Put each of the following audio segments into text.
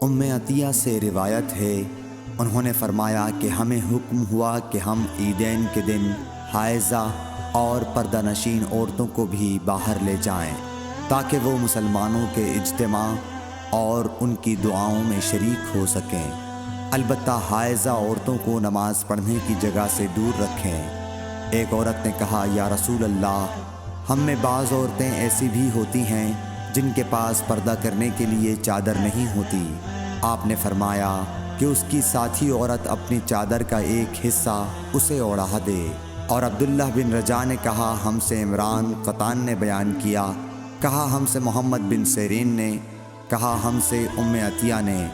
عطیہ سے روایت ہے، انہوں نے فرمایا کہ ہمیں حکم ہوا کہ ہم عیدین کے دن حائضہ اور پردہ نشین عورتوں کو بھی باہر لے جائیں تاکہ وہ مسلمانوں کے اجتماع اور ان کی دعاؤں میں شریک ہو سکیں۔ البتہ حائضہ عورتوں کو نماز پڑھنے کی جگہ سے دور رکھیں۔ ایک عورت نے کہا، یا رسول اللہ، ہم میں بعض عورتیں ایسی بھی ہوتی ہیں جن کے پاس پردہ کرنے کے لیے چادر نہیں ہوتی۔ آپ نے فرمایا کہ اس کی ساتھی عورت اپنی چادر کا ایک حصہ اسے اوڑھا دے۔ اور عبداللہ بن رجاء نے کہا، ہم سے عمران قطان نے بیان کیا، کہا ہم سے محمد بن سیرین نے، کہا ہم سے عطیہ نے،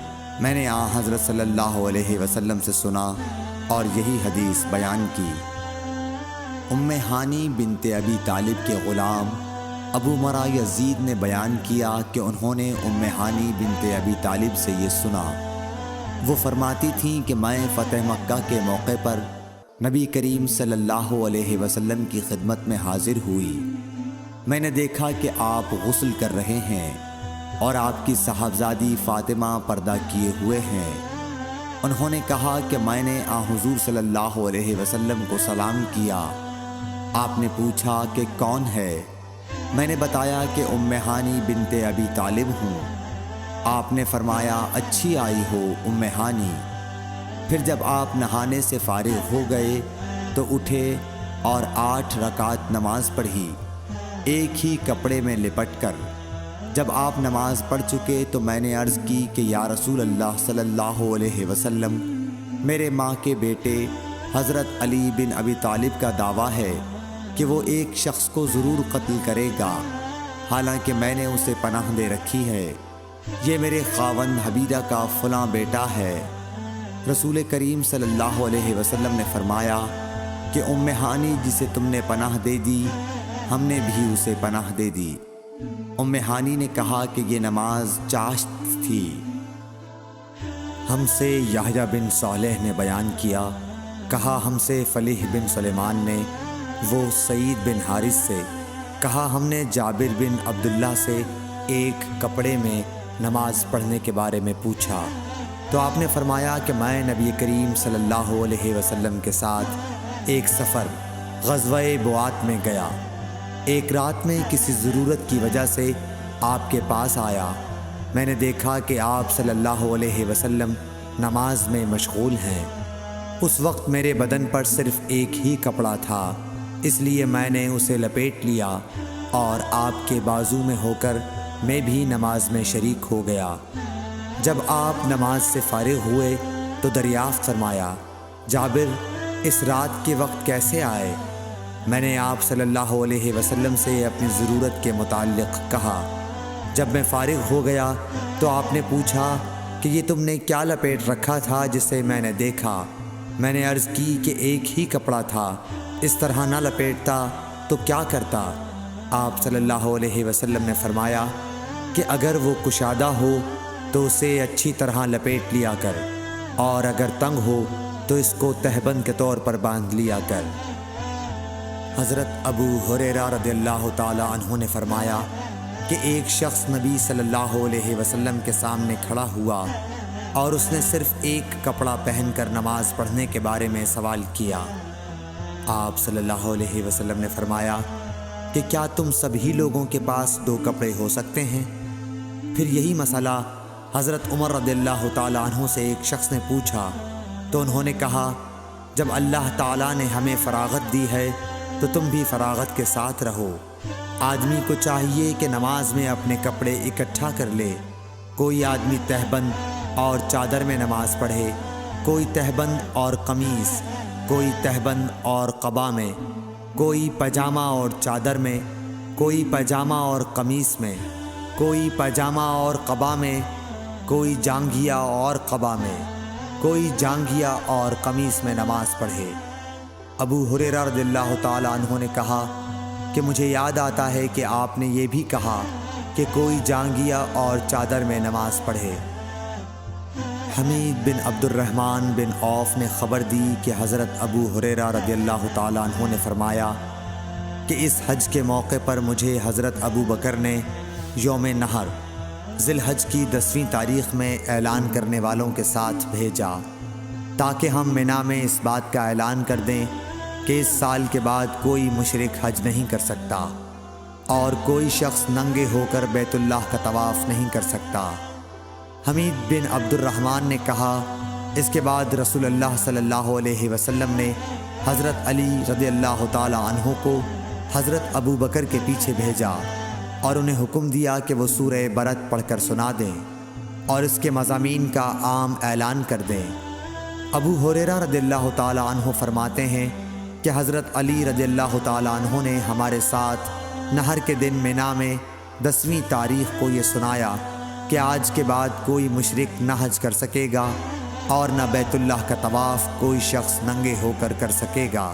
میں نے حضرت صلی اللہ علیہ وسلم سے سنا اور یہی حدیث بیان کی۔ ہانی بنت ابی طالب کے غلام ابو مرہ یزید نے بیان کیا کہ انہوں نے ہانی بنت ابی طالب سے یہ سنا۔ وہ فرماتی تھیں کہ میں فتح مکہ کے موقع پر نبی کریم صلی اللہ علیہ وسلم کی خدمت میں حاضر ہوئی۔ میں نے دیکھا کہ آپ غسل کر رہے ہیں اور آپ کی صاحبزادی فاطمہ پردہ کیے ہوئے ہیں۔ انہوں نے کہا کہ میں نے حضور صلی اللہ علیہ وسلم کو سلام کیا۔ آپ نے پوچھا کہ کون ہے؟ میں نے بتایا کہ ہانی بنت ابی طالب ہوں۔ آپ نے فرمایا، اچھی آئی ہو ہانی۔ پھر جب آپ نہانے سے فارغ ہو گئے تو اٹھے اور 8 رکعت نماز پڑھی، ایک ہی کپڑے میں لپٹ کر۔ جب آپ نماز پڑھ چکے تو میں نے عرض کی کہ یا رسول اللہ صلی اللہ علیہ وسلم، میرے ماں کے بیٹے حضرت علی بن ابی طالب کا دعویٰ ہے کہ وہ ایک شخص کو ضرور قتل کرے گا، حالانکہ میں نے اسے پناہ دے رکھی ہے۔ یہ میرے خاوند حبیرہ کا فلاں بیٹا ہے۔ رسول کریم صلی اللہ علیہ وسلم نے فرمایا کہ ہانی جسے تم نے پناہ دے دی، ہم نے بھی اسے پناہ دے دی۔ ہانی نے کہا کہ یہ نماز چاشت تھی۔ ہم سے یحییٰ بن صالح نے بیان کیا، کہا ہم سے فلیح بن سلیمان نے، وہ سعید بن حارث سے، کہا ہم نے جابر بن عبداللہ سے ایک کپڑے میں نماز پڑھنے کے بارے میں پوچھا تو آپ نے فرمایا کہ میں نبی کریم صلی اللہ علیہ وسلم کے ساتھ ایک سفر غزوہ بوات میں گیا۔ ایک رات میں کسی ضرورت کی وجہ سے آپ کے پاس آیا۔ میں نے دیکھا کہ آپ صلی اللہ علیہ وسلم نماز میں مشغول ہیں۔ اس وقت میرے بدن پر صرف ایک ہی کپڑا تھا، اس لیے میں نے اسے لپیٹ لیا اور آپ کے بازو میں ہو کر میں بھی نماز میں شریک ہو گیا۔ جب آپ نماز سے فارغ ہوئے تو دریافت فرمایا، جابر اس رات کے وقت کیسے آئے؟ میں نے آپ صلی اللہ علیہ وسلم سے اپنی ضرورت کے متعلق کہا۔ جب میں فارغ ہو گیا تو آپ نے پوچھا کہ یہ تم نے کیا لپیٹ رکھا تھا جسے میں نے دیکھا؟ میں نے عرض کی کہ ایک ہی کپڑا تھا، اس طرح نہ لپیٹتا تو کیا کرتا؟ آپ صلی اللہ علیہ وسلم نے فرمایا کہ اگر وہ کشادہ ہو تو اسے اچھی طرح لپیٹ لیا کر، اور اگر تنگ ہو تو اس کو تہبند کے طور پر باندھ لیا کر۔ حضرت ابو ہریرہ رضی اللہ تعالی عنہ نے فرمایا کہ ایک شخص نبی صلی اللہ علیہ وسلم کے سامنے کھڑا ہوا اور اس نے صرف ایک کپڑا پہن کر نماز پڑھنے کے بارے میں سوال کیا۔ آپ صلی اللہ علیہ وسلم نے فرمایا کہ کیا تم سبھی لوگوں کے پاس 2 کپڑے ہو سکتے ہیں؟ پھر یہی مسئلہ حضرت عمر رضی اللہ تعالیٰ عنہ سے ایک شخص نے پوچھا تو انہوں نے کہا، جب اللہ تعالیٰ نے ہمیں فراغت دی ہے تو تم بھی فراغت کے ساتھ رہو۔ آدمی کو چاہیے کہ نماز میں اپنے کپڑے اکٹھا کر لے۔ کوئی آدمی تہبند اور چادر میں نماز پڑھے، کوئی تہبند اور قمیص، کوئی تہبند اور قبا میں، کوئی پاجامہ اور چادر میں، کوئی پاجامہ اور قمیص میں، کوئی پاجامہ اور قبا میں، کوئی جانگھیا اور قبا میں، کوئی جانگھیا اور قمیص میں نماز پڑھے۔ ابو ہریرہ رضی اللہ تعالیٰ عنہ نے کہا کہ مجھے یاد آتا ہے کہ آپ نے یہ بھی کہا کہ کوئی جانگھیا اور چادر میں نماز پڑھے۔ حمید بن عبد الرحمن بن عوف نے خبر دی کہ حضرت ابو ہریرہ رضی اللہ تعالیٰ عنہ نے فرمایا کہ اس حج کے موقع پر مجھے حضرت ابو بکر نے یوم نحر ذی الحج کی 10ویں تاریخ میں اعلان کرنے والوں کے ساتھ بھیجا تاکہ ہم مینا میں اس بات کا اعلان کر دیں کہ اس سال کے بعد کوئی مشرک حج نہیں کر سکتا اور کوئی شخص ننگے ہو کر بیت اللہ کا طواف نہیں کر سکتا۔ حمید بن عبد الرحمن نے کہا، اس کے بعد رسول اللہ صلی اللہ علیہ وسلم نے حضرت علی رضی اللہ تعالی عنہ کو حضرت ابو بکر کے پیچھے بھیجا اور انہیں حکم دیا کہ وہ سورہ برت پڑھ کر سنا دیں اور اس کے مضامین کا عام اعلان کر دیں۔ ابو ہریرہ رضی اللہ تعالی عنہ فرماتے ہیں کہ حضرت علی رضی اللہ تعالی عنہ نے ہمارے ساتھ نہر کے دن مینا میں 10ویں تاریخ کو یہ سنایا کہ آج کے بعد کوئی مشرک نہ حج کر سکے گا اور نہ بیت اللہ کا طواف کوئی شخص ننگے ہو کر سکے گا۔